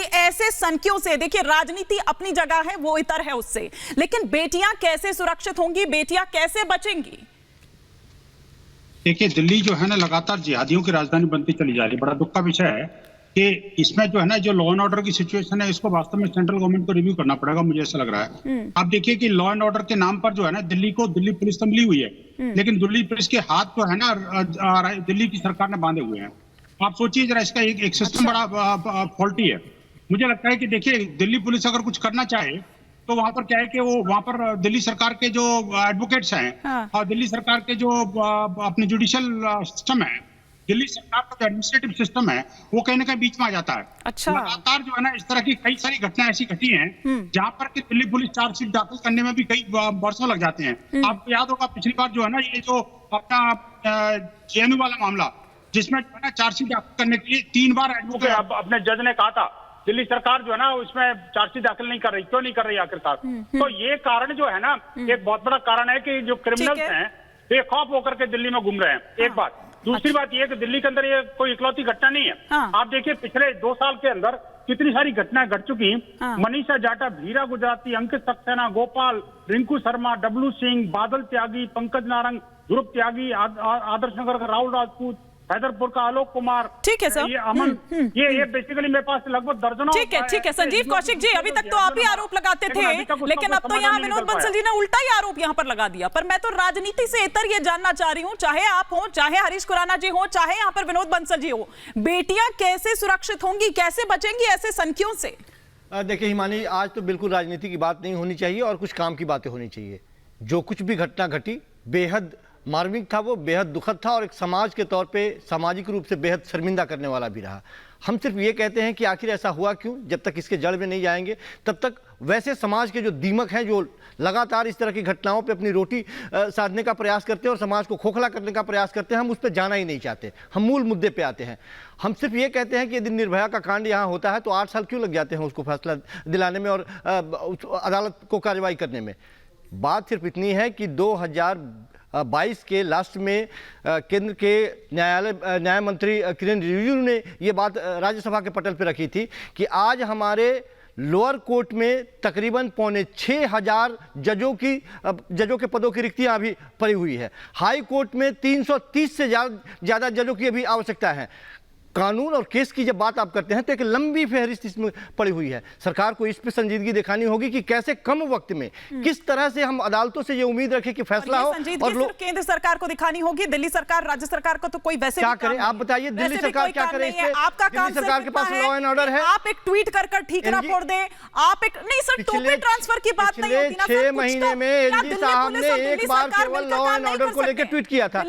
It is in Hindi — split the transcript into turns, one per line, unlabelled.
ऐसे सनकियों से, देखिए राजनीति अपनी जगह है, वो इतर है उससे, लेकिन बेटियां कैसे सुरक्षित होंगी, बेटियां कैसे बचेंगी?
देखिए, दिल्ली जो है ना लगातार जिहादियों की राजधानी बनती चली जा रही है। बड़ा दुख का विषय है कि इसमें जो है ना जो लॉ एंड ऑर्डर की सिचुएशन है, इसको वास्तव में सेंट्रल गवर्नमेंट को रिव्यू करना पड़ेगा, मुझे ऐसा लग रहा है। आप देखिए कि लॉ एंड ऑर्डर के नाम पर जो है ना दिल्ली पुलिस तो मिली हुई है, लेकिन दिल्ली पुलिस के हाथ जो है ना दिल्ली की सरकार ने बांधे हुए हैं। आप सोचिए जरा, इसका एक सिस्टम बड़ा फॉल्टी है। मुझे लगता है कि देखिए, दिल्ली पुलिस अगर कुछ करना चाहे तो वहां पर क्या है कि वो वहां पर दिल्ली सरकार के जो एडवोकेट्स हैं और दिल्ली सरकार के जो अपने जुडिशियल सिस्टम है, दिल्ली सरकार का जो एडमिनिस्ट्रेटिव सिस्टम है, वो कहीं ना कहीं बीच में आ जाता है।
अच्छा।
लगातार जो है ना इस तरह की कई सारी घटनाएं ऐसी घटी हैं जहां पर कि दिल्ली पुलिस चार्जशीट दाखिल करने में भी कई वर्षों लग जाते हैं। आपको याद होगा पिछली बार जो है ना ये जो अपना जेएनयू वाला मामला, जिसमें जो है ना चार्जशीट दाखिल करने के लिए 3 बार एडवोकेट अपने जज ने कहा था दिल्ली सरकार जो है ना उसमें चार्जशीट दाखिल नहीं कर रही, क्यों नहीं कर रही आखिरकार? तो ये कारण जो है ना, एक बहुत बड़ा कारण है कि जो क्रिमिनल्स हैं बेखौफ होकर के दिल्ली में घूम रहे हैं। एक बात। दूसरी बात ये कि दिल्ली के अंदर ये कोई इकलौती घटना नहीं है। आप देखिए पिछले 2 साल के अंदर कितनी सारी घटनाएं घट चुकी हैं। मनीषा जाटा, भीरा गुजराती, अंकित सक्सेना, गोपाल, रिंकू शर्मा, डब्लू सिंह, बादल त्यागी, पंकज नारंग, ध्रुव त्यागी, आदर्श नगर का राहुल राजपूत, हैदरपुर का आलोक कुमार,
ठीक है सर,
ये अमन, ये बेसिकली मेरे पास लगभग दर्जनों।
ठीक है संजीव कौशिक जी, अभी तक तो आप ही आरोप लगाते थे, लेकिन अब तो यहाँ विनोद बंसल जी ने उल्टा ही आरोप यहाँ पर लगा दिया। पर मैं तो राजनीति से इतर ये जानना चाह रही हूँ, चाहे आप हो, चाहे हरीश खुराना जी हो, चाहे यहाँ पर विनोद बंसल जी हो, बेटियां कैसे सुरक्षित होंगी, कैसे बचेंगी ऐसे सनकियों से?
देखिए हिमानी, आज तो बिल्कुल राजनीति की बात नहीं होनी चाहिए और कुछ काम की बातें होनी चाहिए। जो कुछ भी घटना घटी बेहद मार्मिक था, वो बेहद दुखद था और एक समाज के तौर पे सामाजिक रूप से बेहद शर्मिंदा करने वाला भी रहा। हम सिर्फ ये कहते हैं कि आखिर ऐसा हुआ क्यों। जब तक इसके जड़ में नहीं जाएंगे तब तक वैसे समाज के जो दीमक हैं, जो लगातार इस तरह की घटनाओं पे अपनी रोटी साधने का प्रयास करते हैं और समाज को खोखला करने का प्रयास करते हैं, हम उस पर जाना ही नहीं चाहते। हम मूल मुद्दे पे आते हैं। हम सिर्फ ये कहते हैं कि यदि निर्भया का कांड यहाँ होता है तो 8 साल क्यों लग जाते हैं उसको फैसला दिलाने में और अदालत को कार्रवाई करने में। बात सिर्फ इतनी है कि 2022 के लास्ट में केंद्र के न्याय मंत्री किरेन रिजिजू ने ये बात राज्यसभा के पटल पर रखी थी कि आज हमारे लोअर कोर्ट में तकरीबन 6,500 जजों के पदों की रिक्तियां अभी पड़ी हुई है। हाई कोर्ट में 330 से ज़्यादा जजों की अभी आवश्यकता है। कानून और केस की जब बात आप करते हैं तो एक लंबी फहरिस्त इसमें पड़ी हुई है। सरकार को इस पे संजीदगी दिखानी होगी कि कैसे कम वक्त में किस तरह से हम अदालतों से ये उम्मीद रखें कि फैसला हो। और लोग
केंद्र सरकार को दिखानी होगी, दिल्ली सरकार, राज्य सरकार को तो कोई वैसे
क्या करे? आप बताइए, दिल्ली सरकार क्या करे?
आपका काम
सरकार के पास लॉ एंड ऑर्डर है।
आप एक ट्वीट कर ठीकरा फोड़ दे, आप एक नहीं सर, टोपी ट्रांसफर की बात नहीं होती ना।
6 महीने में एलजी साहब ने एक बार केवल लॉ एंड ऑर्डर को लेकर ट्वीट किया था।